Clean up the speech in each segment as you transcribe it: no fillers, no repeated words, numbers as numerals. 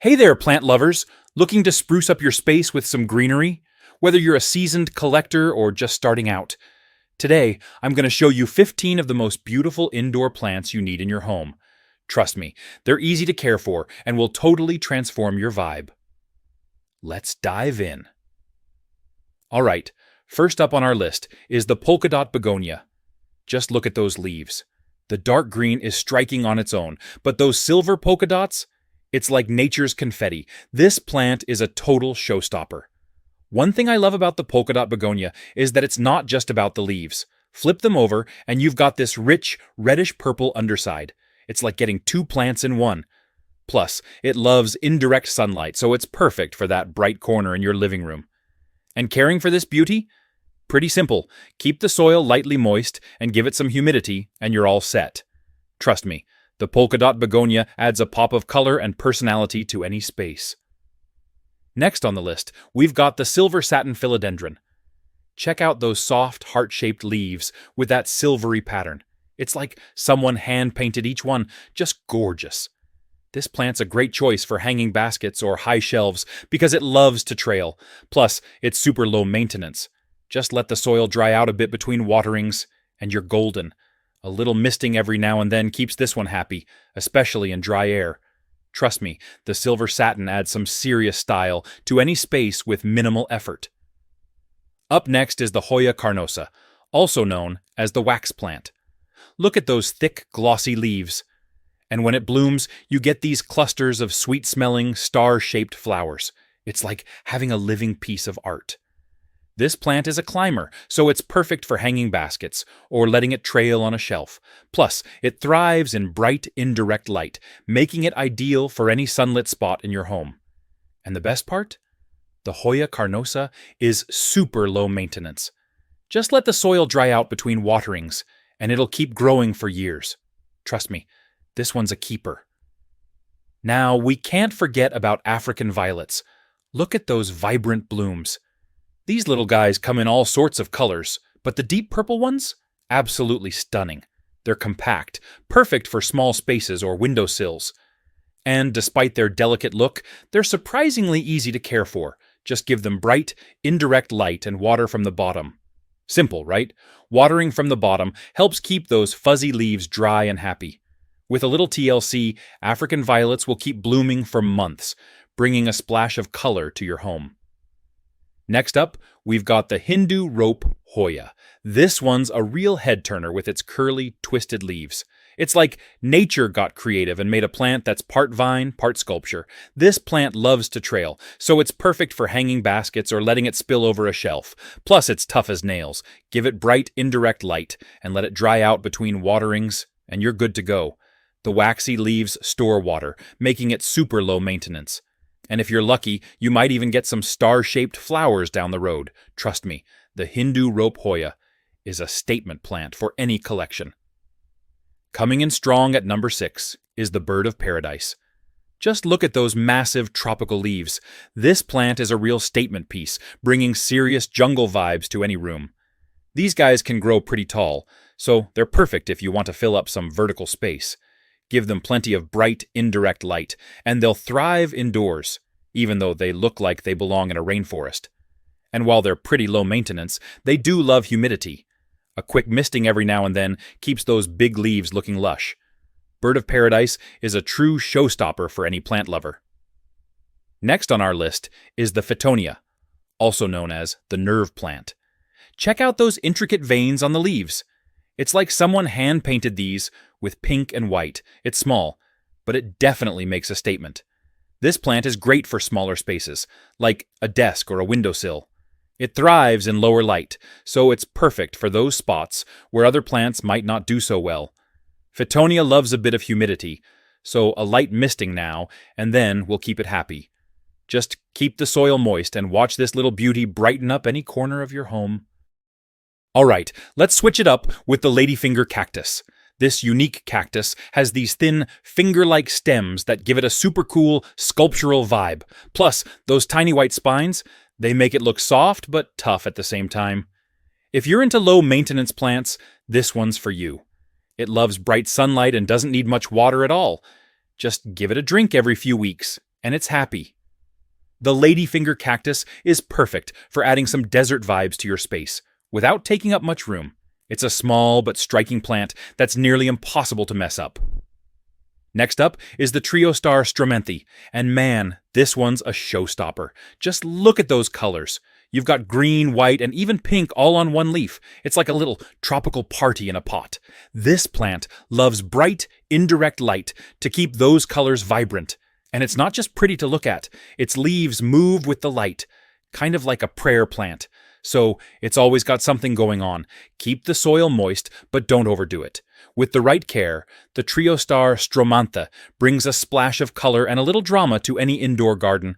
Hey there, plant lovers! Looking to spruce up your space with some greenery? Whether you're a seasoned collector or just starting out. Today, I'm going to show you 15 of the most beautiful indoor plants you need in your home. Trust me, they're easy to care for and will totally transform your vibe. Let's dive in. Alright, first up on our list is the Polka Dot Begonia. Just look at those leaves. The dark green is striking on its own, but those silver polka dots? It's like nature's confetti. This plant is a total showstopper. One thing I love about the Polka Dot Begonia is that it's not just about the leaves. Flip them over and you've got this rich, reddish-purple underside. It's like getting two plants in one. Plus, it loves indirect sunlight, so it's perfect for that bright corner in your living room. And caring for this beauty? Pretty simple. Keep the soil lightly moist and give it some humidity, and you're all set. Trust me, the Polka Dot Begonia adds a pop of color and personality to any space. Next on the list, we've got the silver satin philodendron. Check out those soft, heart-shaped leaves with that silvery pattern. It's like someone hand-painted each one, just gorgeous. This plant's a great choice for hanging baskets or high shelves because it loves to trail. Plus, it's super low maintenance. Just let the soil dry out a bit between waterings, and you're golden. A little misting every now and then keeps this one happy, especially in dry air. Trust me, the silver satin adds some serious style to any space with minimal effort. Up next is the Hoya Carnosa, also known as the wax plant. Look at those thick, glossy leaves. And when it blooms, you get these clusters of sweet-smelling, star-shaped flowers. It's like having a living piece of art. This plant is a climber, so it's perfect for hanging baskets or letting it trail on a shelf. Plus, it thrives in bright, indirect light, making it ideal for any sunlit spot in your home. And the best part? The Hoya Carnosa is super low maintenance. Just let the soil dry out between waterings, and it'll keep growing for years. Trust me, this one's a keeper. Now, we can't forget about African violets. Look at those vibrant blooms. These little guys come in all sorts of colors, but the deep purple ones? Absolutely stunning. They're compact, perfect for small spaces or windowsills. And despite their delicate look, they're surprisingly easy to care for. Just give them bright, indirect light and water from the bottom. Simple, right? Watering from the bottom helps keep those fuzzy leaves dry and happy. With a little TLC, African violets will keep blooming for months, bringing a splash of color to your home. Next up, we've got the Hindu rope Hoya. This one's a real head-turner with its curly, twisted leaves. It's like nature got creative and made a plant that's part vine, part sculpture. This plant loves to trail, so it's perfect for hanging baskets or letting it spill over a shelf. Plus, it's tough as nails. Give it bright, indirect light and let it dry out between waterings, and you're good to go. The waxy leaves store water, making it super low maintenance. And if you're lucky, you might even get some star-shaped flowers down the road. Trust me, the Hindu rope Hoya is a statement plant for any collection. Coming in strong at number 6 is the bird of paradise. Just look at those massive tropical leaves. This plant is a real statement piece, bringing serious jungle vibes to any room. These guys can grow pretty tall, so they're perfect if you want to fill up some vertical space. Give them plenty of bright, indirect light, and they'll thrive indoors, even though they look like they belong in a rainforest. And while they're pretty low maintenance, they do love humidity. A quick misting every now and then keeps those big leaves looking lush. Bird of Paradise is a true showstopper for any plant lover. Next on our list is the Fittonia, also known as the nerve plant. Check out those intricate veins on the leaves. It's like someone hand-painted these with pink and white. It's small, but it definitely makes a statement. This plant is great for smaller spaces, like a desk or a windowsill. It thrives in lower light, so it's perfect for those spots where other plants might not do so well. Fittonia loves a bit of humidity, so a light misting now and then will keep it happy. Just keep the soil moist and watch this little beauty brighten up any corner of your home. Alright, let's switch it up with the Ladyfinger Cactus. This unique cactus has these thin, finger-like stems that give it a super cool, sculptural vibe. Plus, those tiny white spines, they make it look soft but tough at the same time. If you're into low-maintenance plants, this one's for you. It loves bright sunlight and doesn't need much water at all. Just give it a drink every few weeks, and it's happy. The Ladyfinger Cactus is perfect for adding some desert vibes to your space, without taking up much room. It's a small but striking plant that's nearly impossible to mess up. Next up is the Triostar Stromanthe, and man, this one's a showstopper. Just look at those colors. You've got green, white, and even pink all on one leaf. It's like a little tropical party in a pot. This plant loves bright, indirect light to keep those colors vibrant. And it's not just pretty to look at. Its leaves move with the light, kind of like a prayer plant. So it's always got something going on. Keep the soil moist, but don't overdo it. With the right care, the Triostar Stromanthe brings a splash of color and a little drama to any indoor garden.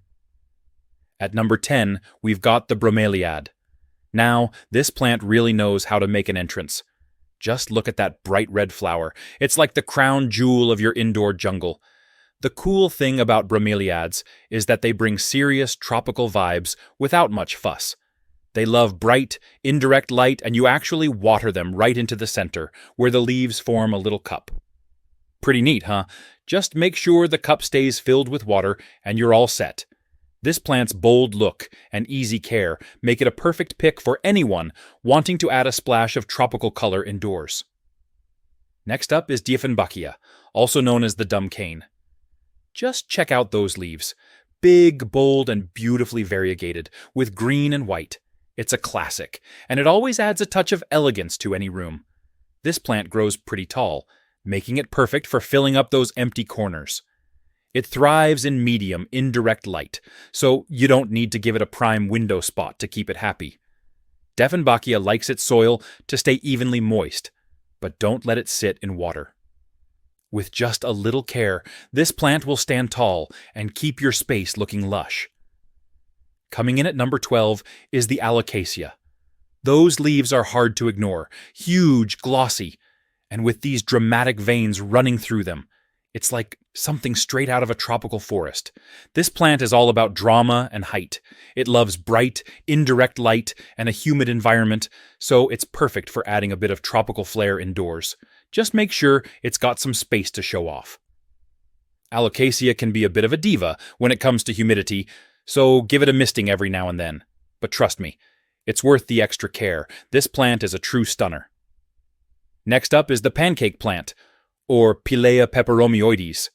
At number 10, we've got the Bromeliad. Now, this plant really knows how to make an entrance. Just look at that bright red flower. It's like the crown jewel of your indoor jungle. The cool thing about bromeliads is that they bring serious tropical vibes without much fuss. They love bright, indirect light, and you actually water them right into the center, where the leaves form a little cup. Pretty neat, huh? Just make sure the cup stays filled with water, and you're all set. This plant's bold look and easy care make it a perfect pick for anyone wanting to add a splash of tropical color indoors. Next up is Dieffenbachia, also known as the dumb cane. Just check out those leaves. Big, bold, and beautifully variegated, with green and white. It's a classic, and it always adds a touch of elegance to any room. This plant grows pretty tall, making it perfect for filling up those empty corners. It thrives in medium, indirect light, so you don't need to give it a prime window spot to keep it happy. Dieffenbachia likes its soil to stay evenly moist, but don't let it sit in water. With just a little care, this plant will stand tall and keep your space looking lush. Coming in at number 12 is the Alocasia. Those leaves are hard to ignore, huge, glossy, and with these dramatic veins running through them. It's like something straight out of a tropical forest. This plant is all about drama and height. It loves bright, indirect light and a humid environment, so it's perfect for adding a bit of tropical flair indoors. Just make sure it's got some space to show off. Alocasia can be a bit of a diva when it comes to humidity, so give it a misting every now and then. But trust me, it's worth the extra care. This plant is a true stunner. Next up is the Pancake Plant, or Pilea Peperomioides.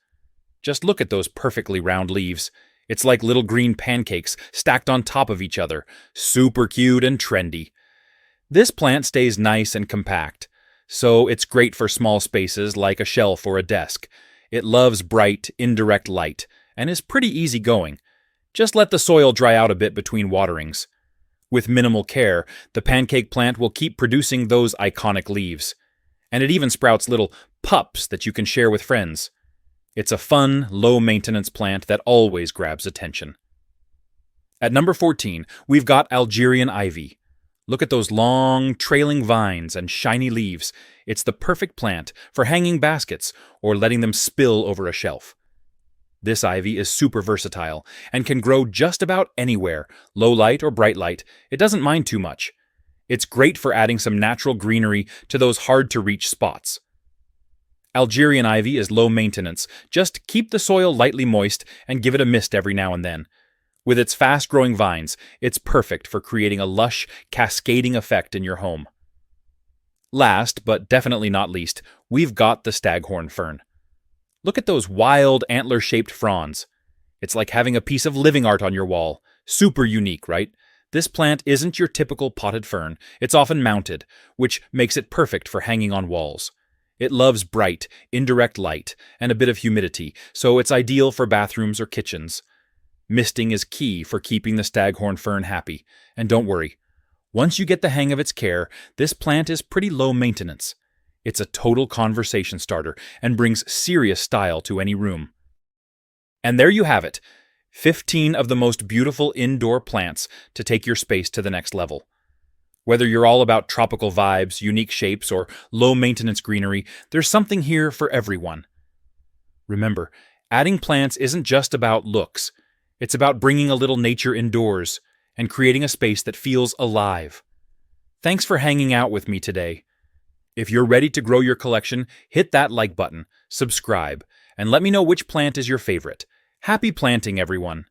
Just look at those perfectly round leaves. It's like little green pancakes stacked on top of each other. Super cute and trendy. This plant stays nice and compact, so it's great for small spaces like a shelf or a desk. It loves bright, indirect light, and is pretty easygoing. Just let the soil dry out a bit between waterings. With minimal care, the pancake plant will keep producing those iconic leaves. And it even sprouts little pups that you can share with friends. It's a fun, low-maintenance plant that always grabs attention. At number 14, we've got Algerian Ivy. Look at those long, trailing vines and shiny leaves. It's the perfect plant for hanging baskets or letting them spill over a shelf. This ivy is super versatile and can grow just about anywhere, low light or bright light. It doesn't mind too much. It's great for adding some natural greenery to those hard-to-reach spots. Algerian ivy is low maintenance. Just keep the soil lightly moist and give it a mist every now and then. With its fast-growing vines, it's perfect for creating a lush, cascading effect in your home. Last, but definitely not least, we've got the Staghorn Fern. Look at those wild, antler-shaped fronds. It's like having a piece of living art on your wall. Super unique, right? This plant isn't your typical potted fern. It's often mounted, which makes it perfect for hanging on walls. It loves bright, indirect light and a bit of humidity, so it's ideal for bathrooms or kitchens. Misting is key for keeping the Staghorn Fern happy. And don't worry, once you get the hang of its care, this plant is pretty low maintenance. It's a total conversation starter and brings serious style to any room. And there you have it, 15 of the most beautiful indoor plants to take your space to the next level. Whether you're all about tropical vibes, unique shapes, or low-maintenance greenery, there's something here for everyone. Remember, adding plants isn't just about looks. It's about bringing a little nature indoors and creating a space that feels alive. Thanks for hanging out with me today. If you're ready to grow your collection, hit that like button, subscribe, and let me know which plant is your favorite. Happy planting, everyone!